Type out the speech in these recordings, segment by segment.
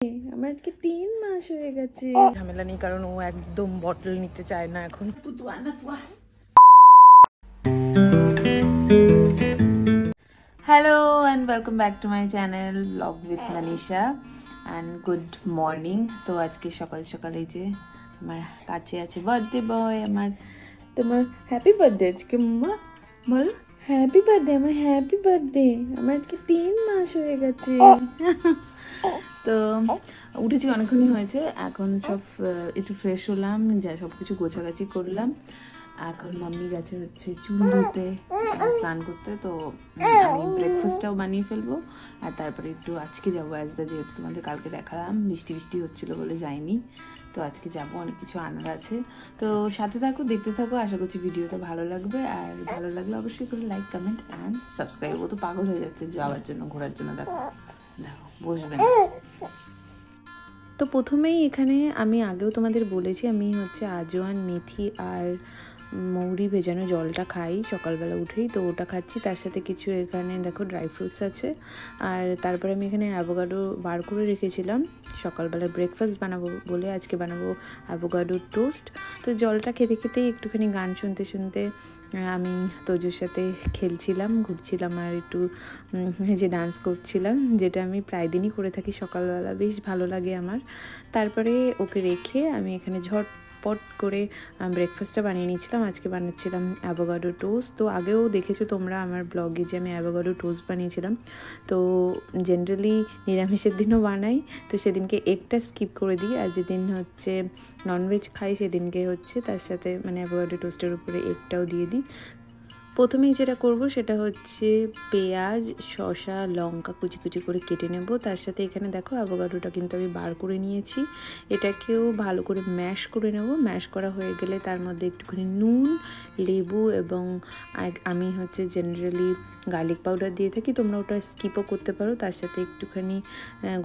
আমার আজকে 3 মাস হয়ে গেছে। ঝামেলা নেই, কারণ ও একদম বটল নিতে চায় না এখন। Hello and welcome back to my channel blog with Manisha and good morning. তো আজকে সকাল সকাল এই যে আমার কাছে আছে বার্থডে বয় আমার। তোমার হ্যাপি বার্থডে আজকে মাম্মা, বলো হ্যাপি বার্থডে। আমার হ্যাপি বার্থডে। আমার আজকে 3 মাস হয়ে গেছে। তো উঠেছি অনেকক্ষণই হয়েছে, এখন সব একটু ফ্রেশ হলাম, যা সব কিছু গোছাগাছি করলাম। এখন মাম্মি গেছে হচ্ছে চুল ধুতে, স্নান করতে। তো আমি ব্রেকফাস্টটাও বানিয়ে ফেলবো, আর তারপরে একটু আজকে যাবো অ্যাজটা, যেহেতু তোমাদের কালকে দেখালাম বৃষ্টি বৃষ্টি হচ্ছিলো বলে যাইনি। তো আজকে যাবো, অনেক কিছু আনার আছে। তো সাথে থাকো, দেখতে থাকো, আশা করছি ভিডিওটা ভালো লাগবে। আর ভালো লাগলে অবশ্যই করে লাইক কমেন্ট অ্যান্ড সাবস্ক্রাইব। ও তো পাগল হয়ে যাচ্ছে যাওয়ার জন্য, ঘোরার জন্য। দেখো দেখো বসবে না। তো প্রথমেই এখানে আমি আগেও তোমাদের বলেছি, আমি হচ্ছে আজওয়ান, মেথি আর মৌরি ভেজানো জলটা খাই সকালবেলা উঠেই। তো ওটা খাচ্ছি, তার সাথে কিছু এখানে দেখো ড্রাই ফ্রুটস আছে। আর তারপরে আমি এখানে অ্যাভোকাডো বার করে রেখেছিলাম সকালবেলা ব্রেকফাস্ট বানাবো বলে। আজকে বানাবো অ্যাভোকাডো টোস্ট। তো জলটা খেতে খেতেই একটুখানি গান শুনতে শুনতে আমি তোজোর সাথে খেলছিলাম, ঘুরছিলাম আর একটু যে ডান্স করছিলাম, যেটা আমি প্রায় দিনই করে থাকি সকালবেলা, বেশ ভালো লাগে আমার। তারপরে ওকে রেখে আমি এখানে ঝটপট করে ব্রেকফাস্টটা বানিয়ে নিয়েছিলাম। আজকে বানাচ্ছিলাম অ্যাভোকাডো টোস্ট। তো আগেও দেখেছো তোমরা আমার ব্লগে যে আমি অ্যাভোকাডো টোস্ট বানিয়েছিলাম। তো জেনারেলি নিরামিষের দিনও বানাই, তো সেদিনকে এগটা স্কিপ করে দিই। আর যেদিন হচ্ছে ননভেজ খাই সেদিনকে হচ্ছে তার সাথে মানে অ্যাভোকাডো টোস্টের উপরে এগটাও দিয়ে দিই। প্রথমেই যেটা করব সেটা হচ্ছে পেঁয়াজ, শসা, লঙ্কা কুচি কুচি করে কেটে নেব। তার সাথে এখানে দেখো অ্যাভোকাডোটা কিন্তু আমি বার করে নিয়েছি, এটাকেও ভালো করে ম্যাশ করে নেব। ম্যাশ করা হয়ে গেলে তার মধ্যে একটুখানি নুন, লেবু এবং আমি হচ্ছে জেনারেলি গার্লিক পাউডার দিয়ে থাকি, তোমরা ওটা স্কিপও করতে পারো। তার সাথে একটুখানি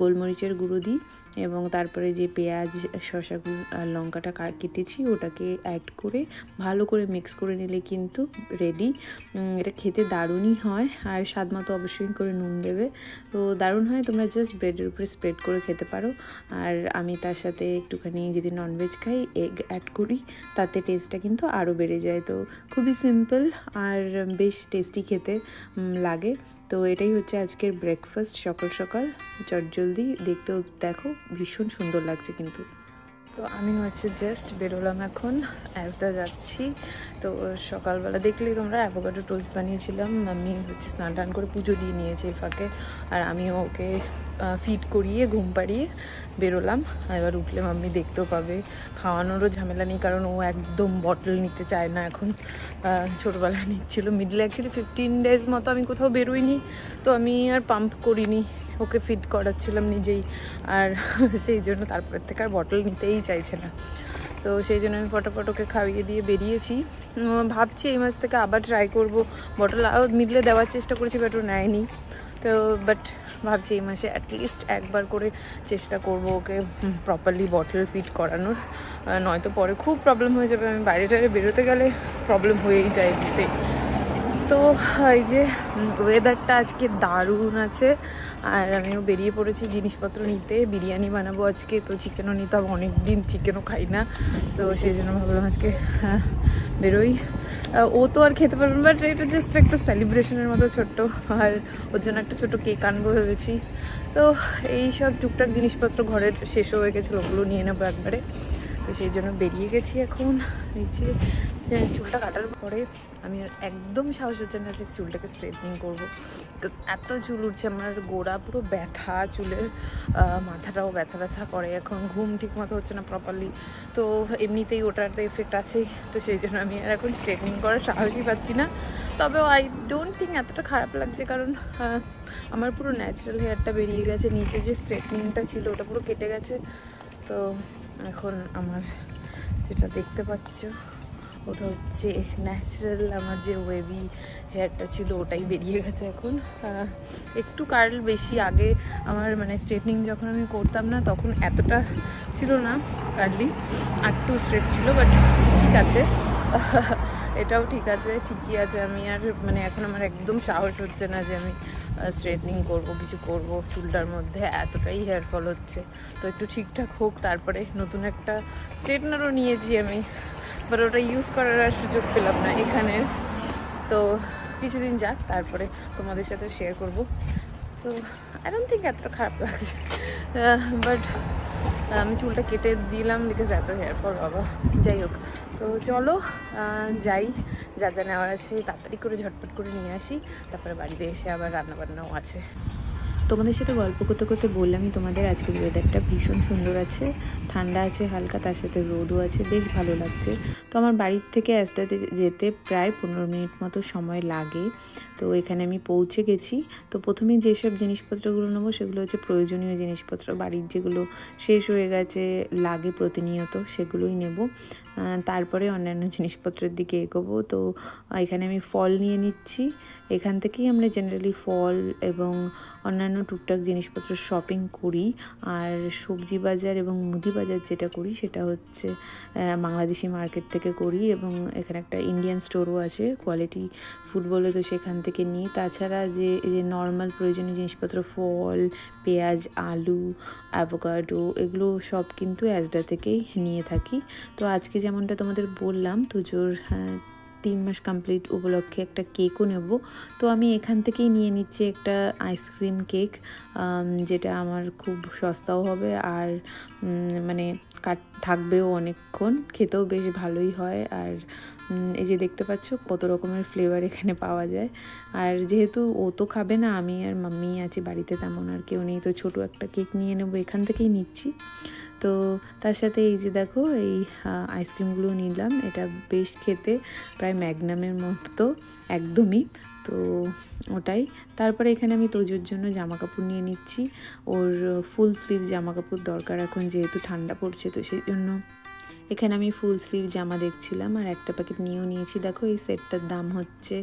গোলমরিচের গুঁড়ো দিই এবং তারপরে যে পেঁয়াজ, শসা আর লঙ্কাটা কেটেছি ওটাকে অ্যাড করে ভালো করে মিক্স করে নিলে কিন্তু রেডি। এটা খেতে দারুণই হয়, আর স্বাদ মতো অবশ্যই করে নুন দেবে। তো দারুণ হয়, তোমরা জাস্ট ব্রেডের উপরে স্প্রেড করে খেতে পারো। আর আমি তার সাথে একটুখানি যদি ননভেজ খাই এগ অ্যাড করি, তাতে টেস্টটা কিন্তু আরও বেড়ে যায়। তো খুবই সিম্পল আর বেশ টেস্টি খেতে লাগে। তো এটাই হচ্ছে আজকের ব্রেকফাস্ট সকাল সকাল, চটজলদি। দেখতেও দেখো ভীষণ সুন্দর লাগছে কিন্তু। তো আমি হচ্ছে জাস্ট বেরোলাম এখন, অ্যাজদা যাচ্ছি। তো সকালবেলা দেখলেই তোমরা অ্যাভোকাডো টোস্ট বানিয়েছিলাম। আমি হচ্ছে স্নান টান করে পুজো দিয়ে নিয়েছি এই ফাঁকে, আর আমি ওকে ফিড করিয়ে ঘুম পাড়িয়ে বেরোলাম। এবার উঠলে মাম্মি দেখতেও পাবে, খাওয়ানোরও ঝামেলা নেই, কারণ ও একদম বটল নিতে চায় না এখন। ছোটোবেলায় নিচ্ছিল, মিডলে অ্যাকচুয়ালি 15 ডেজ মতো আমি কোথাও বেরোইনি, তো আমি আর পাম্প করিনি, ওকে ফিড করাচ্ছিলাম নিজেই। আর সেই জন্য তারপরের থেকে আর বটল নিতেই চাইছে না। তো সেই জন্য আমি ফটাফট ওকে খাইয়ে দিয়ে বেরিয়েছি। ভাবছি এই মাস থেকে আবার ট্রাই করব বটল, মিডলে দেওয়ার চেষ্টা করেছি বাট ও নেয়নি। তো বাট ভাবছি এই মাসে অ্যাটলিস্ট একবার করে চেষ্টা করব ওকে প্রপারলি বটল ফিট করানোর, নয়তো পরে খুব প্রবলেম হয়ে যাবে। আমি বাইরে টাইরে বেরোতে গেলে প্রবলেম হয়েই যায় বুঝতে। তো এই যে ওয়েদারটা আজকে দারুণ আছে, আর আমিও বেরিয়ে পড়েছি জিনিসপত্র নিতে। বিরিয়ানি বানাবো আজকে, তো চিকেনও নিতে হবে, অনেক দিন চিকেনও খাই না। তো সেই জন্য ভাবলাম আজকে বেরোই। ও তো আর খেতে পারবে না, বাট এটা জাস্ট একটা সেলিব্রেশনের মতো ছোট্ট, আর ওর জন্য একটা ছোটো কেক আনবো ভেবেছি। তো এই সব টুকটাক জিনিসপত্র ঘরের শেষ হয়ে গেছিলো, ওগুলো নিয়ে নেবো একবারে। তো সেই জন্য বেরিয়ে গেছি এখন। এই যে চুলটা কাটার পরে আমি আর একদম সাহস হচ্ছে না যে চুলটাকে স্ট্রেটনিং করবো, বিকজ এত চুল উঠছে আমার, গোড়া পুরো ব্যথা চুলের, মাথাটাও ব্যথা ব্যথা করে এখন, ঘুম ঠিক মতো হচ্ছে না প্রপারলি। তো এমনিতেই ওটার তো এফেক্ট আছেই, তো সেই জন্য আমি আর এখন স্ট্রেটনিং করার সাহসই পাচ্ছি না। তবে আই ডোন্ট থিঙ্ক এতটা খারাপ লাগছে, কারণ আমার পুরো ন্যাচারাল হেয়ারটা বেরিয়ে গেছে, নিচে যে স্ট্রেটনিংটা ছিল ওটা পুরো কেটে গেছে। তো এখন আমার যেটা দেখতে পাচ্ছ ওটা হচ্ছে ন্যাচারাল, আমার যে ওয়েভি হেয়ারটা ছিল ওটাই বেরিয়ে গেছে এখন। একটু কার্ল বেশি, আগে আমার মানে স্ট্রেটনিং যখন আমি করতাম না তখন এতটা ছিল না কার্লি, আর একটু স্ট্রেট ছিল, বাট ঠিক আছে। এটাও ঠিক আছে, ঠিকই আছে। আমি আর মানে এখন আমার একদম সাহস হচ্ছে না যে আমি স্ট্রেটনিং করব, কিছু করব। চুলটার মধ্যে এতটাই হেয়ার ফল হচ্ছে, তো একটু ঠিকঠাক হোক। তারপরে নতুন একটা স্ট্রেটনারও নিয়েছি আমি, বাট ওটা ইউজ করার আর সুযোগ পেলাম না এখানে। তো কিছুদিন যাক, তারপরে তোমাদের সাথে শেয়ার করব। তো আই ডোন্ট থিঙ্ক এতটা খারাপ লাগছে, বাট আমি চুলটা কেটে দিলাম বিকজ এত হেয়ার ফল বাবা। যাই হোক, তো চলো যাই, যা যা নেওয়ার আছে তাড়াতাড়ি করে ঝটপট করে নিয়ে আসি। তারপরে বাড়িতে এসে আবার রান্নাবান্নাও আছে। তোমাদের সাথে গল্প করতে করতে বললামই তোমাদের আজকের ওয়েদারটা ভীষণ সুন্দর আছে, ঠান্ডা আছে হালকা, তার সাথে রোদও আছে, বেশ ভালো লাগছে। তো আমার বাড়ির থেকে অ্যাসডাতে যেতে প্রায় 15 মিনিট মতো সময় লাগে। তো এখানে আমি পৌঁছে গেছি। তো প্রথমে যেসব জিনিসপত্রগুলো নেবো সেগুলো হচ্ছে প্রয়োজনীয় জিনিসপত্র, বাড়ির যেগুলো শেষ হয়ে গেছে, লাগে প্রতিনিয়ত, সেগুলোই নেব। তারপরে অন্যান্য জিনিসপত্রের দিকে এগোবো। তো এখানে আমি ফল নিয়ে নিচ্ছি। এখান থেকেই আমরা জেনারেলি ফল এবং অন্যান্য টুকটাক জিনিসপত্র শপিং করি। আর সবজি বাজার এবং মুদি বাজার যেটা করি সেটা হচ্ছে বাংলাদেশি মার্কেট থেকে করি, এবং এখানে একটা ইন্ডিয়ান স্টোরও আছে কোয়ালিটি ফুড বলে, তো সেখান থেকে নিই। তাছাড়া যে নর্মাল প্রয়োজনীয় জিনিসপত্র, ফল, পেঁয়াজ, আলু, অ্যাভোকাডো, এগুলো সব কিন্তু অ্যাজডা থেকেই নিয়ে থাকি। তো আজকে যেমনটা তোমাদের বললাম, পুজোর 3 মাস কমপ্লিট উপলক্ষে একটা কেকও নেব। তো আমি এখান থেকেই নিয়ে নিচ্ছি একটা আইসক্রিম কেক, যেটা আমার খুব সস্তাও হবে আর মানে থাকবেও অনেকক্ষণ, খেতেও বেশ ভালোই হয়। আর এই যে দেখতে পাচ্ছ কত রকমের ফ্লেভার এখানে পাওয়া যায়। আর যেহেতু ও তো খাবে না, আমি আর মাম্মি আছি বাড়িতে, তেমন আর কেউ নেই, তো ছোটো একটা কেক নিয়ে নেবো, এখান থেকেই নিচ্ছি। তো তার সাথে এই যে দেখো এই আইসক্রিমগুলো নিলাম, এটা বেশ খেতে প্রায় ম্যাগনামের মতো একদমই, তো ওটাই। তারপরে এখানে আমি তোজোর জন্য জামা কাপড় নিয়ে নিচ্ছি। ওর ফুল স্লিভ জামা কাপড় দরকার এখন, যেহেতু ঠান্ডা পড়ছে, তো সেই জন্য এখানে আমি ফুল স্লিভ জামা দেখছিলাম আর একটা প্যাকেট নিয়েও নিয়েছি। দেখো এই সেটটার দাম হচ্ছে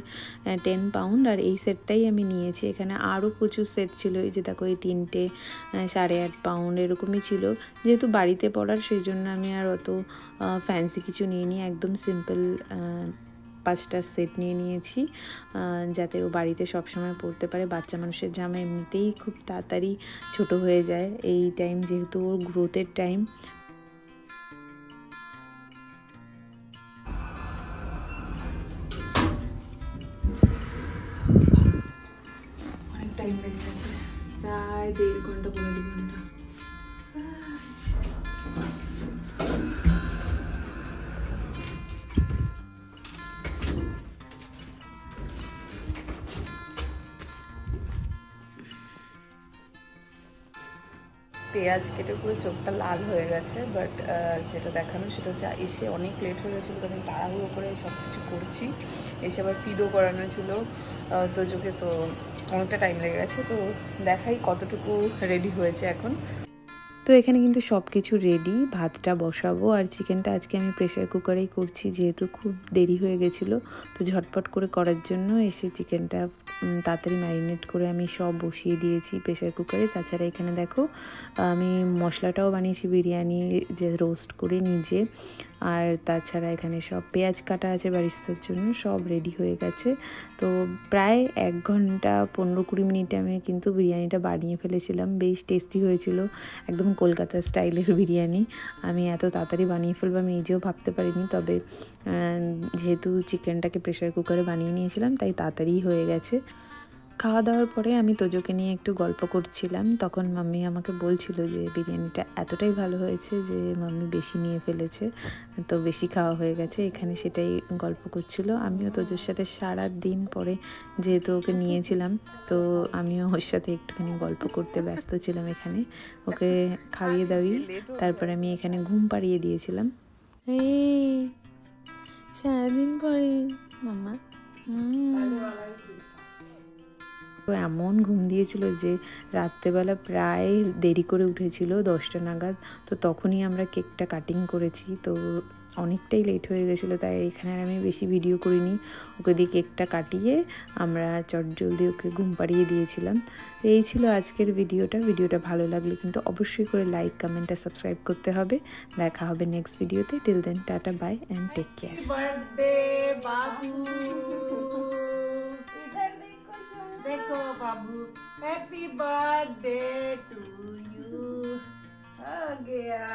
10 পাউন্ড, আর এই সেটটাই আমি নিয়েছি। এখানে আরও প্রচুর সেট ছিল, এই যে দেখো এই 3টে 8.5 পাউন্ড এরকমই ছিল। যেহেতু বাড়িতে পড়ার, সেই জন্য আমি আর অত ফ্যান্সি কিছু নিইনি, একদম সিম্পল 5টা সেট নিয়ে নিয়েছি, যাতে ও বাড়িতে সবসময় পরতে পারে। বাচ্চা মানুষের জামা এমনিতেই খুব তাড়াতাড়ি ছোট হয়ে যায় এই টাইম, যেহেতু ওর গ্রোথের টাইম। টাইম লেগে গেছে, প্রায় 1.5 ঘন্টা 1.5 ঘন্টা। পেঁয়াজ কেটে পুরো চোখটা লাল হয়ে গেছে, বাট যেটা দেখানো সেটা হচ্ছে এসে অনেক লেট হয়ে গেছিলো, তো আমি তাড়াহুড়ো করে সব কিছু করছি। এসে আবার ফিডও করানো ছিল তো চোখে, তো অনেকটা টাইম লেগে গেছে। তো দেখাই কতটুকু রেডি হয়েছে এখন। তো এখানে কিন্তু সব কিছু রেডি, ভাতটা বসাবো, আর চিকেনটা আজকে আমি প্রেশার কুকারেই করছি, যেহেতু খুব দেরি হয়ে গেছিলো, তো ঝটপট করে করার জন্য এসে চিকেনটা তাড়াতাড়ি ম্যারিনেট করে আমি সব বসিয়ে দিয়েছি প্রেশার কুকারে। তাছাড়া এখানে দেখো আমি মশলাটাও বানিয়েছি বিরিয়ানি, যে রোস্ট করে নিজে। আর তাছাড়া এখানে সব পেঁয়াজ কাটা আছে বারিস্তার জন্য, সব রেডি হয়ে গেছে। তো প্রায় 1 ঘন্টা 15-20 মিনিটে আমি কিন্তু বিরিয়ানিটা বানিয়ে ফেলেছিলাম, বেশ টেস্টি হয়েছিল, একদম কলকাতা স্টাইলের বিরিয়ানি। আমি এত তাড়াতাড়ি বানিয়ে ফেলবো আমি নিজেও ভাবতে পারিনি, তবে যেহেতু চিকেনটাকে প্রেশার কুকারে বানিয়ে নিয়েছিলাম তাই তাড়াতাড়ি হয়ে গেছে। খাওয়া দাওয়ার পরে আমি তোজোকে নিয়ে একটু গল্প করছিলাম, তখন মাম্মি আমাকে বলছিল যে বিরিয়ানিটা এতটাই ভালো হয়েছে যে মাম্মি বেশি নিয়ে ফেলেছে, তো বেশি খাওয়া হয়ে গেছে এখানে, সেটাই গল্প করছিল। আমিও তোজোর সাথে সারা দিন পরে যেহেতু ওকে নিয়েছিলাম, তো আমিও ওর সাথে একটুখানি গল্প করতে ব্যস্ত ছিলাম এখানে। ওকে খাইয়ে দাওয়ি তারপরে আমি এখানে ঘুম পাড়িয়ে দিয়েছিলাম। এই সারাদিন পরে মাম্মা এমন ঘুম দিয়েছিল যে রাত্রেবেলা প্রায় দেরি করে উঠেছিল 10টা নাগাদ। তো তখনই আমরা কেকটা কাটিং করেছি। তো অনেকটাই লেট হয়ে গেছিলো, তাই এখানে আর আমি বেশি ভিডিও করিনি। ওকে দিয়ে কেকটা কাটিয়ে আমরা চটজলদি ওকে ঘুম পাড়িয়ে দিয়েছিলাম। তো এই ছিল আজকের ভিডিওটা ভালো লাগলে কিন্তু অবশ্যই করে লাইক, কমেন্ট আর সাবস্ক্রাইব করতে হবে। দেখা হবে নেক্সট ভিডিওতে। Till then tata, bye and take care. Birthday बाबू, इधर देखो बाबू, हैप्पी बर्थडे टू यू। हो गया